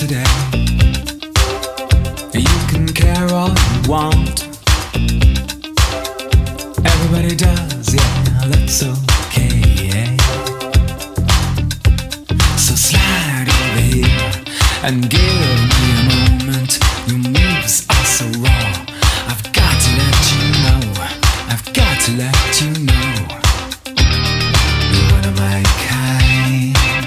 today. You can care all you want. Everybody does, yeah, that's okay. So slide over here and give me a moment. Your moves are so raw. I've got to let you know. I've got to let you know.